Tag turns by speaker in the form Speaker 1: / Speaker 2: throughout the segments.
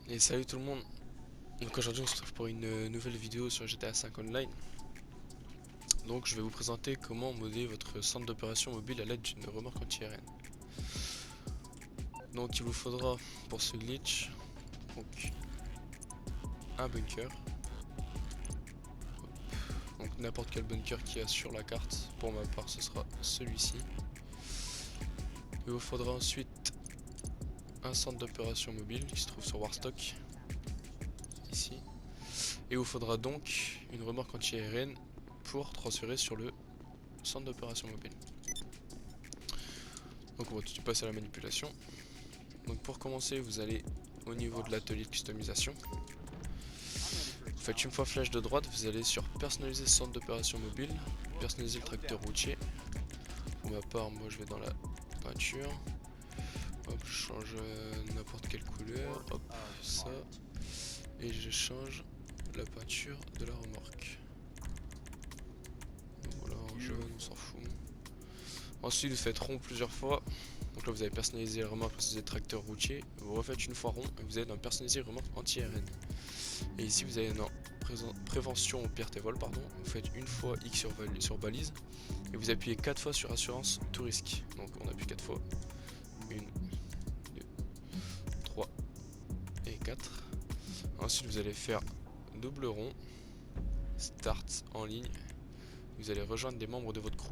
Speaker 1: Et salut tout le monde. Donc aujourd'hui on se retrouve pour une nouvelle vidéo sur GTA 5 Online. Donc je vais vous présenter comment modder votre centre d'opération mobile à l'aide d'une remorque anti-aérienne. Donc il vous faudra pour ce glitch donc un bunker. Donc n'importe quel bunker qu'il y a sur la carte. Pour ma part ce sera celui-ci. Il vous faudra ensuite un centre d'opération mobile qui se trouve sur Warstock. Ici. Et il vous faudra donc une remorque anti-aérienne pour transférer sur le centre d'opération mobile. Donc on va tout de suite passer à la manipulation. Donc pour commencer, vous allez au niveau de l'atelier de customisation. Vous faites une fois flèche de droite, vous allez sur personnaliser centre d'opération mobile, personnaliser le tracteur routier. Pour ma part, moi je vais dans la peinture. Hop, je change n'importe quelle couleur. Hop, ça. Et je change la peinture de la remorque. Donc voilà, en jaune, on s'en fout. Ensuite, vous faites rond plusieurs fois. Donc là, vous avez personnalisé la remorque, personnalisé le tracteur routier. Vous refaites une fois rond et vous allez dans personnaliser remorque anti-RN. Et ici, vous allez dans prévention aux pertes et vols, pardon. Vous faites une fois X sur balise et vous appuyez 4 fois sur assurance tout risque. Donc on appuie 4 fois. 1, 2, 3 et 4. Ensuite, vous allez faire double rond, start en ligne. Vous allez rejoindre des membres de votre crew.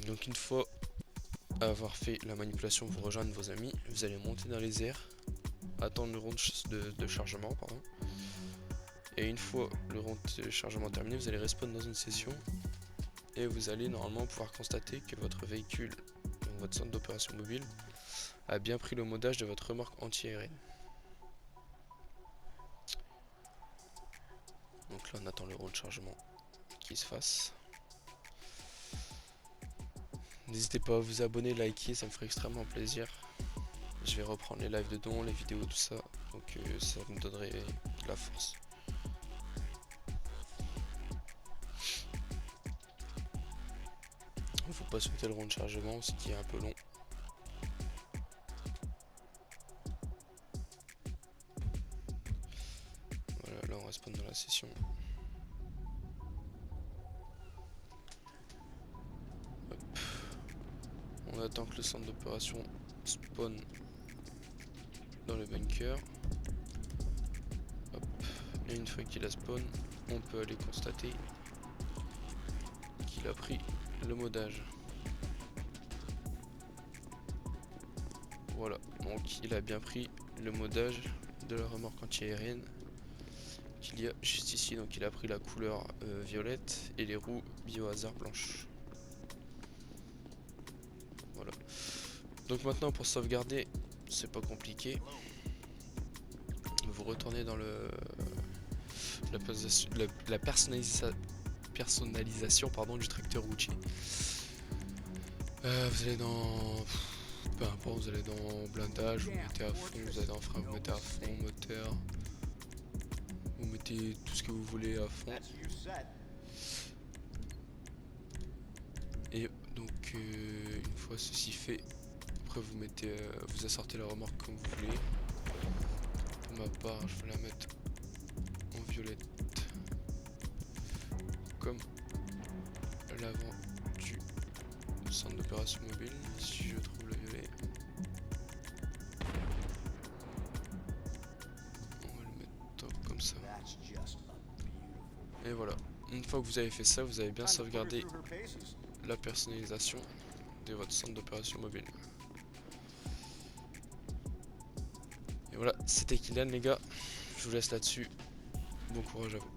Speaker 1: Donc une fois avoir fait la manipulation, vous rejoindre vos amis, vous allez monter dans les airs, attendre le rond de chargement, pardon. Et une fois le rond de chargement terminé, vous allez respawn dans une session et vous allez normalement pouvoir constater que votre véhicule, donc votre centre d'opération mobile, a bien pris le modage de votre remorque anti-aérienne. Donc là on attend le rond de chargement qui se fasse. N'hésitez pas à vous abonner, liker, ça me ferait extrêmement plaisir. Je vais reprendre les lives de dons, les vidéos, tout ça. Donc ça me donnerait de la force. Il ne faut pas sauter le rond de chargement, ce qui est un peu long. Voilà, là on respawn dans la session. Hop. On attend que le centre d'opération spawn dans le bunker. Hop. Et une fois qu'il a spawn, on peut aller constater qu'il a pris le modage. Voilà, donc il a bien pris le modage de la remorque anti-aérienne qu'il y a juste ici. Donc il a pris la couleur violette et les roues biohazard blanches. Voilà. Donc maintenant pour sauvegarder, c'est pas compliqué. Vous retournez dans la personnalisation pardon, du tracteur routier. Vous allez dans... peu importe, vous allez dans blindage, vous mettez à fond, vous allez dans frein, vous mettez à fond, moteur. Vous mettez tout ce que vous voulez à fond. Et donc une fois ceci fait, après vous mettez, vous assortez la remorque comme vous voulez. Pour ma part, je vais la mettre en violette, comme l'avant du centre d'opération mobile. Si je trouve le violet, on va le mettre comme ça. Et voilà. Une fois que vous avez fait ça, vous avez bien sauvegardé la personnalisation de votre centre d'opération mobile. Et voilà, c'était Kylian les gars, je vous laisse là-dessus, bon courage à vous.